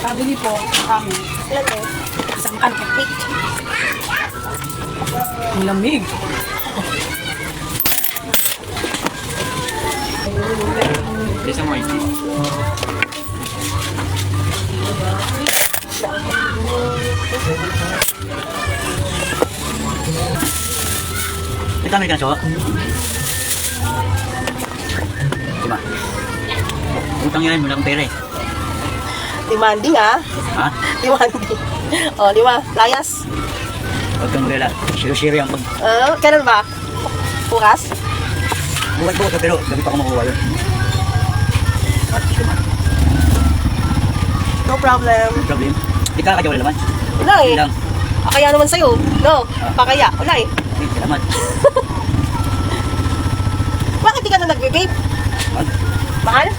Pabili po kami. Ilan eh? Isang pancake. Ang lamig. Isa mo ito. Ito kami kan so. Lima. Utang yan, wala akong pera eh. Demanding ah. Ha? Demanding. O, 5. Layas. Huwag kang magdala. Siro-siro yung pag... Kailan ba? Bukas? Bukas pero gabi pa ako makuha yun. At lima. No problem. Problem. Di ka kaya wala naman. Wala eh. Lang. Kaya naman sa'yo. No, pakaya. Wala eh. Salamat. Bakit di ka na nagbe-vape? Mahal. Mahal?